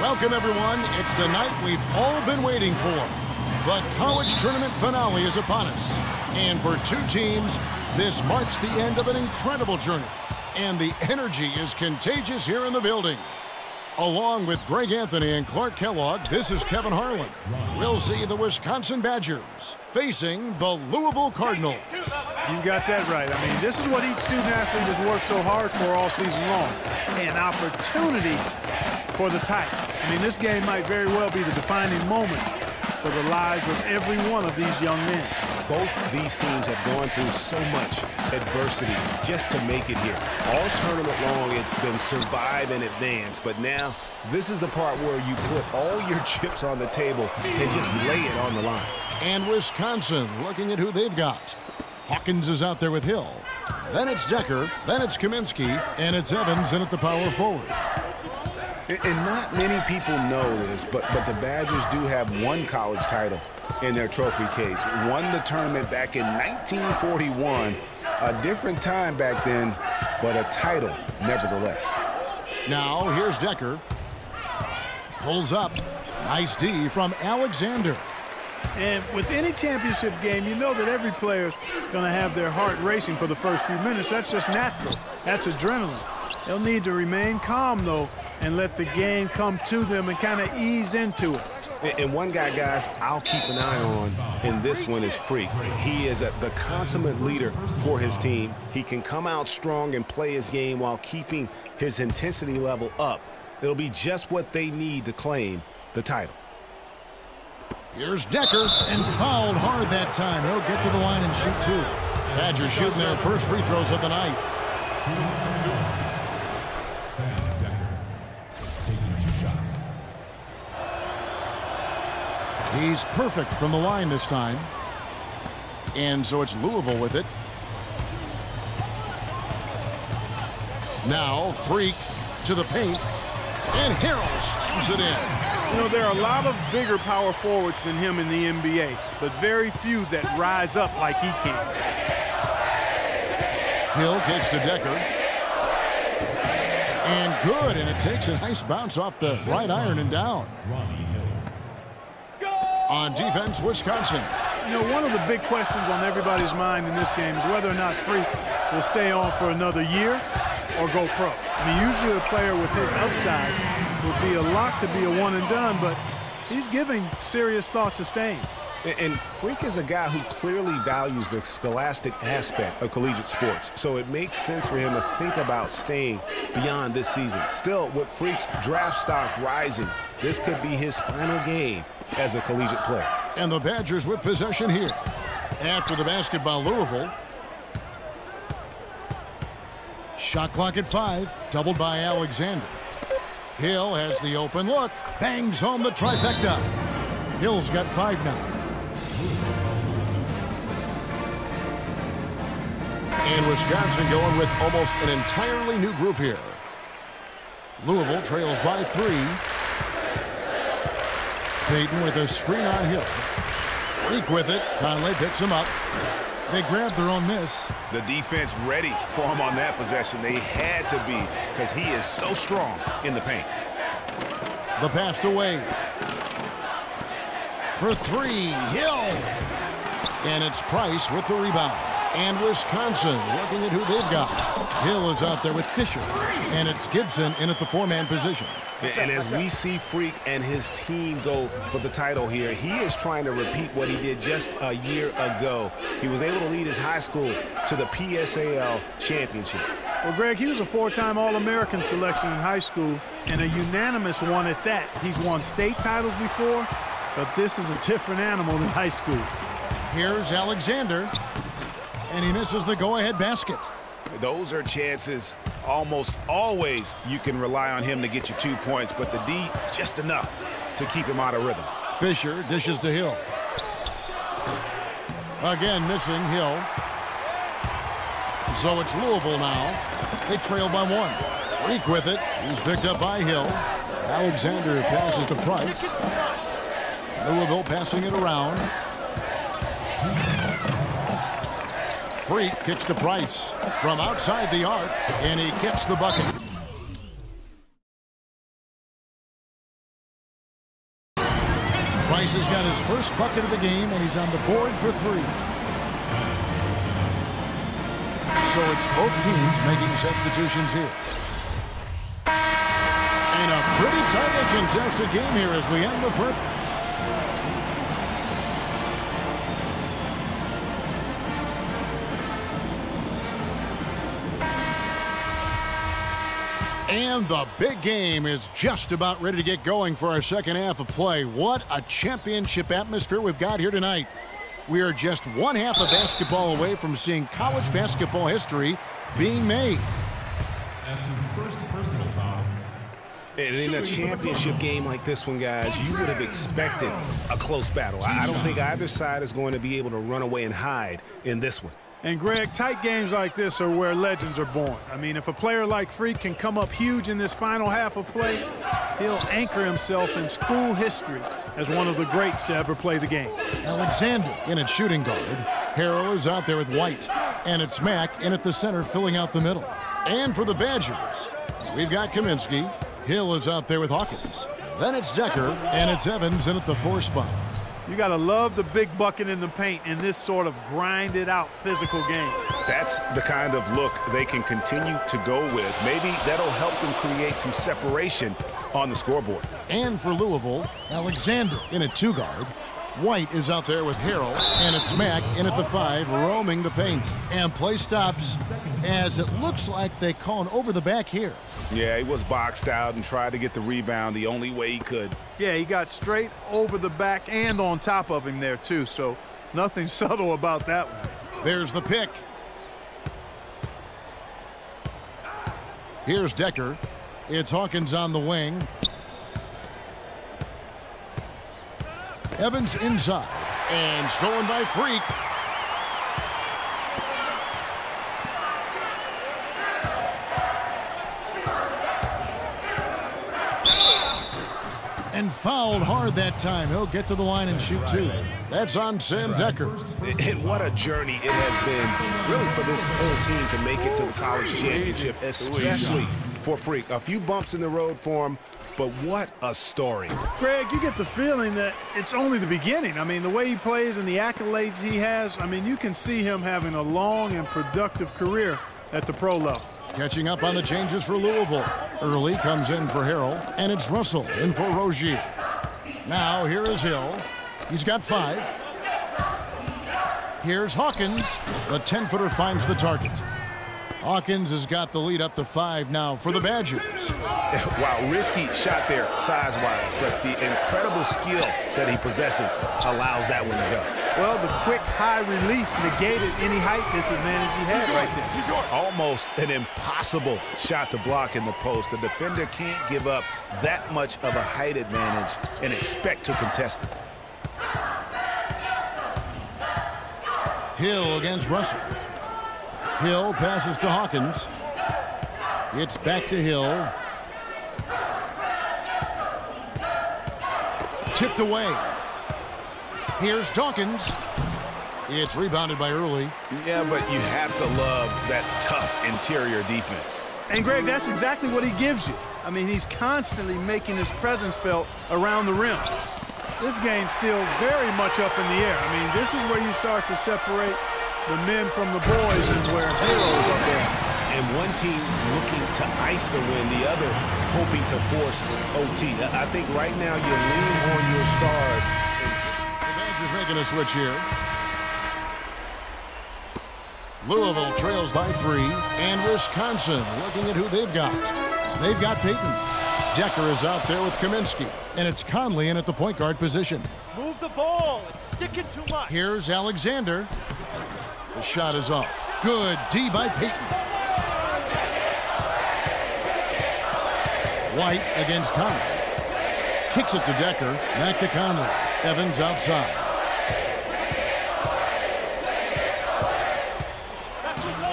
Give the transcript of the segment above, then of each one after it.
Welcome, everyone. It's the night we've all been waiting for. The college tournament finale is upon us. And for two teams, this marks the end of an incredible journey. And the energy is contagious here in the building. Along with Greg Anthony and Clark Kellogg, this is Kevin Harlan. We'll see the Wisconsin Badgers facing the Louisville Cardinals. You got that right. I mean, this is what each student athlete has worked so hard for all season long. An opportunity for the title. I mean, this game might very well be the defining moment for the lives of every one of these young men. Both these teams have gone through so much adversity just to make it here. All tournament long, it's been survive and advance. But now, this is the part where you put all your chips on the table and just lay it on the line. And Wisconsin looking at who they've got. Hawkins is out there with Hill. Then it's Decker, then it's Kaminsky, and it's Evans in at the power forward. And not many people know this, but the Badgers do have one college title in their trophy case. Won the tournament back in 1941. A different time back then, but a title nevertheless. Now here's Decker. Pulls up. Nice D from Alexander. And with any championship game, you know that every player's going to have their heart racing for the first few minutes. That's just natural. That's adrenaline. They'll need to remain calm, though, and let the game come to them and kind of ease into it. And one guy, guys, I'll keep an eye on in this one is Freak. He is the consummate leader for his team. He can come out strong and play his game while keeping his intensity level up. It'll be just what they need to claim the title. Here's Decker, and fouled hard that time. He'll get to the line and shoot two. Badgers shooting their first free throws of the night. He's perfect from the line this time. And so it's Louisville with it. Now Freak to the paint. And Harrell slams it in. You know, there are a lot of bigger power forwards than him in the NBA, but very few that rise up like he can. Hill gets to Decker. And good, and it takes a nice bounce off the right iron and down. On defense, Wisconsin. You know, one of the big questions on everybody's mind in this game is whether or not Freak will stay on for another year or go pro. I mean, usually a player with his upside would be a lock to be a one and done, but he's giving serious thought to staying. And Freak is a guy who clearly values the scholastic aspect of collegiate sports, so it makes sense for him to think about staying beyond this season. Still, with Freak's draft stock rising, this could be his final game as a collegiate player. And the Badgers with possession here. After the basket by Louisville. Shot clock at 5, doubled by Alexander. Hill has the open look, bangs home the trifecta. Hill's got 5 now. And Wisconsin going with almost an entirely new group here. Louisville trails by 3. Payton with a screen on Hill. Freak with it. Conley picks him up. They grab their own miss. The defense ready for him on that possession. They had to be because he is so strong in the paint. The pass away. For 3, Hill. And it's Price with the rebound. And Wisconsin looking at who they've got. Hill is out there with Fisher. And it's Gibson in at the 4-man position. And as we see Freak and his team go for the title here, he is trying to repeat what he did just a year ago. He was able to lead his high school to the PSAL championship. Well, Greg, he was a 4-time All-American selection in high school and a unanimous one at that. He's won state titles before, but this is a different animal than high school. Here's Alexander, and he misses the go-ahead basket. Those are chances almost always you can rely on him to get you 2 points, but the D just enough to keep him out of rhythm. Fisher dishes to Hill. Again missing Hill. So it's Louisville now. They trail by 1. Freak with it. He's picked up by Hill. Alexander passes to Price. Louisville passing it around. Freak kicks to Price from outside the arc, and he gets the bucket. Rice has got his first bucket of the game, and he's on the board for 3. So it's both teams making substitutions here. And a pretty tightly contested game here as we end the first. And the big game is just about ready to get going for our second half of play. What a championship atmosphere we've got here tonight. We are just one half of basketball away from seeing college basketball history being made. That's his first personal foul. And in a championship game like this one, guys, you would have expected a close battle. I don't think either side is going to be able to run away and hide in this one. And, Greg, tight games like this are where legends are born. I mean, if a player like Freak can come up huge in this final half of play, he'll anchor himself in school history as one of the greats to ever play the game. Alexander in at shooting guard. Harrell is out there with White. And it's Mack in at the center filling out the middle. And for the Badgers, we've got Kaminsky. Hill is out there with Hawkins. Then it's Decker, and it's Evans in at the 4 spot. You got to love the big bucket in the paint in this sort of grinded-out physical game. That's the kind of look they can continue to go with. Maybe that'll help them create some separation on the scoreboard. And for Louisville, Alexander in at 2 guard. White is out there with Harrell, and it's Mack in at the 5, roaming the paint. And play stops as it looks like they call an over the back here. Yeah, he was boxed out and tried to get the rebound the only way he could. Yeah, he got straight over the back and on top of him there, too, so nothing subtle about that one. There's the pick. Here's Decker. It's Hawkins on the wing. Evans inside, and stolen by Freak. And fouled hard that time. He'll get to the line and shoot 2. That's on Sam Decker. And what a journey it has been, really, for this whole team to make it to the college championship, especially for Freak. A few bumps in the road for him, but what a story. Greg, you get the feeling that it's only the beginning. I mean, the way he plays and the accolades he has, I mean, you can see him having a long and productive career at the pro level. Catching up on the changes for Louisville. Early comes in for Harrell, and it's Russell in for Rozier. Now here is Hill. He's got 5. Here's Hawkins. The 10-footer finds the target. Hawkins has got the lead up to 5 now for the Badgers. Wow, risky shot there size-wise, but the incredible skill that he possesses allows that one to go. Well, the quick high release negated any height disadvantage he had right there. Almost an impossible shot to block in the post. The defender can't give up that much of a height advantage and expect to contest it. Hill against Russell. Hill passes to Hawkins. It's back to Hill. Tipped away. Here's Dawkins. It's rebounded by Early. Yeah, but you have to love that tough interior defense. And, Greg, that's exactly what he gives you. I mean, he's constantly making his presence felt around the rim. This game's still very much up in the air. I mean, this is where you start to separate the men from the boys and where Harrell's up there. And one team looking to ice the win, the other hoping to force OT. I think right now you lean on your stars. The Badgers making a switch here. Louisville trails by 3, and Wisconsin looking at who they've got. They've got Payton. Decker is out there with Kaminsky, and it's Conley in at the point guard position. Move the ball. It's sticking too much. Here's Alexander. The shot is off. Good D by Payton. White against Conley. Kicks it to Decker. Back to Conley. Evans outside.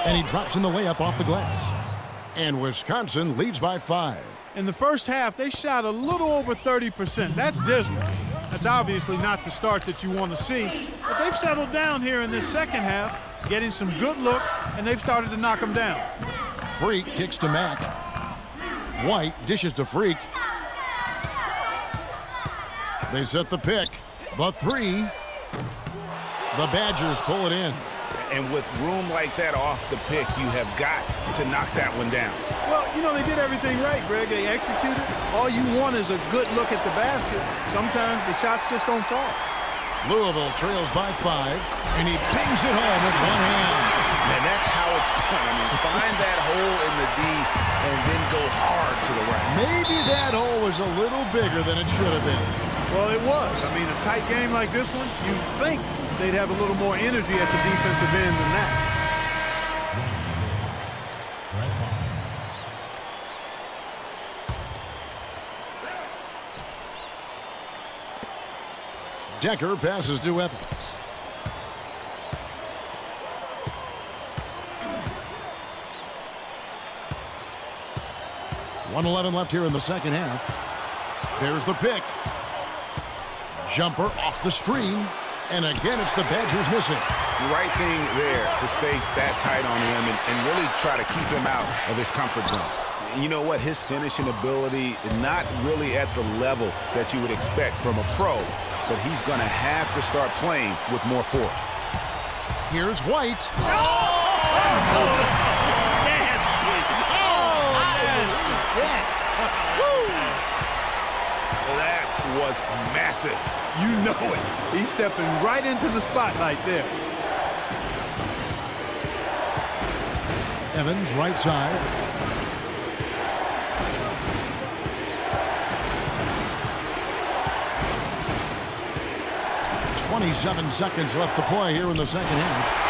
And he drops in the layup off the glass. And Wisconsin leads by 5. In the first half, they shot a little over 30%. That's dismal. That's obviously not the start that you want to see. But they've settled down here in this second half, getting some good looks, and they've started to knock them down. Freak kicks to Mack. White dishes to Freak. They set the pick. The three. The Badgers pull it in. And with room like that off the pick, you have got to knock that one down. Well, you know, they did everything right, Greg. They executed. All you want is a good look at the basket. Sometimes the shots just don't fall. Louisville trails by 5, and he bangs it home with one hand. Man, that's how it's done. I mean, find that hole in the D and then go hard to the right. Maybe that hole was a little bigger than it should have been. Well, it was. I mean, a tight game like this one, you'd think they'd have a little more energy at the defensive end than that. Decker passes to Evans. .111 left here in the second half. There's the pick. Jumper off the screen. And again, it's the Badgers missing. The right thing there to stay that tight on him and really try to keep him out of his comfort zone. You know what? His finishing ability is not really at the level that you would expect from a pro, but he's going to have to start playing with more force. Here's White. That was massive. You know it. He's stepping right into the spotlight there. Evans, right side. .27 seconds left to play here in the second half.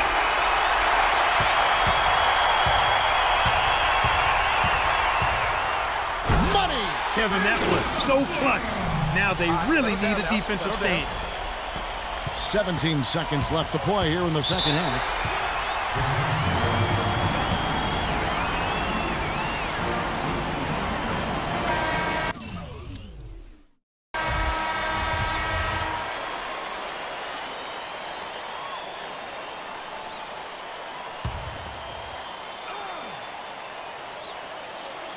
Kevin, that was so clutch. Now they really need a defensive stand. 17 seconds left to play here in the second half.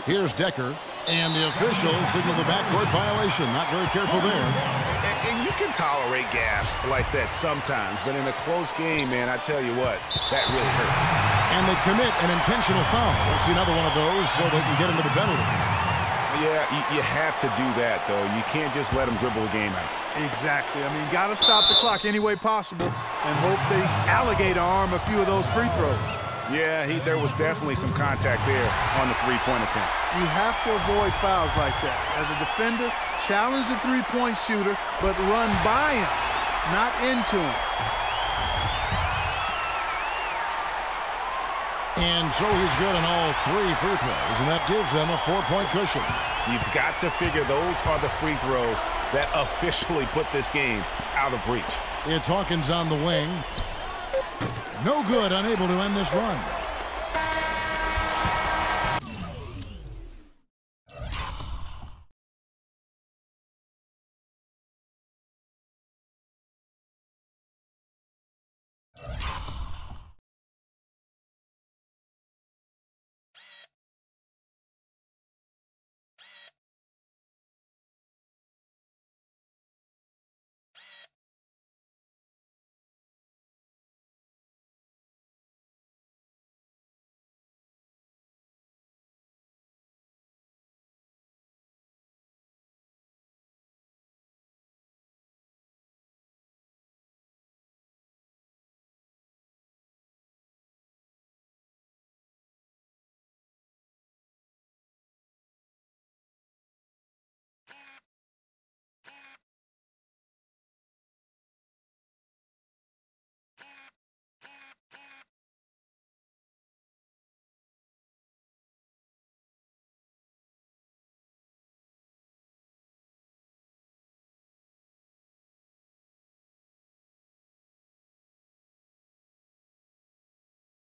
Here's Decker. And the official signaled the backcourt violation. Not very careful there. And you can tolerate gaffes like that sometimes, but in a close game, man, I tell you what, that really hurts. And they commit an intentional foul. We'll see another one of those so they can get into the penalty. Yeah, you have to do that, though. You can't just let them dribble the game out. Exactly. I mean, got to stop the clock any way possible and hope they alligator arm a few of those free throws. Yeah, there was definitely some contact there on the three-point attempt. You have to avoid fouls like that. As a defender, challenge the three-point shooter, but run by him, not into him. And so he's good on all 3 free throws, and that gives them a 4-point cushion. You've got to figure those are the free throws that officially put this game out of reach. It's Hawkins on the wing. No good, unable to end this run.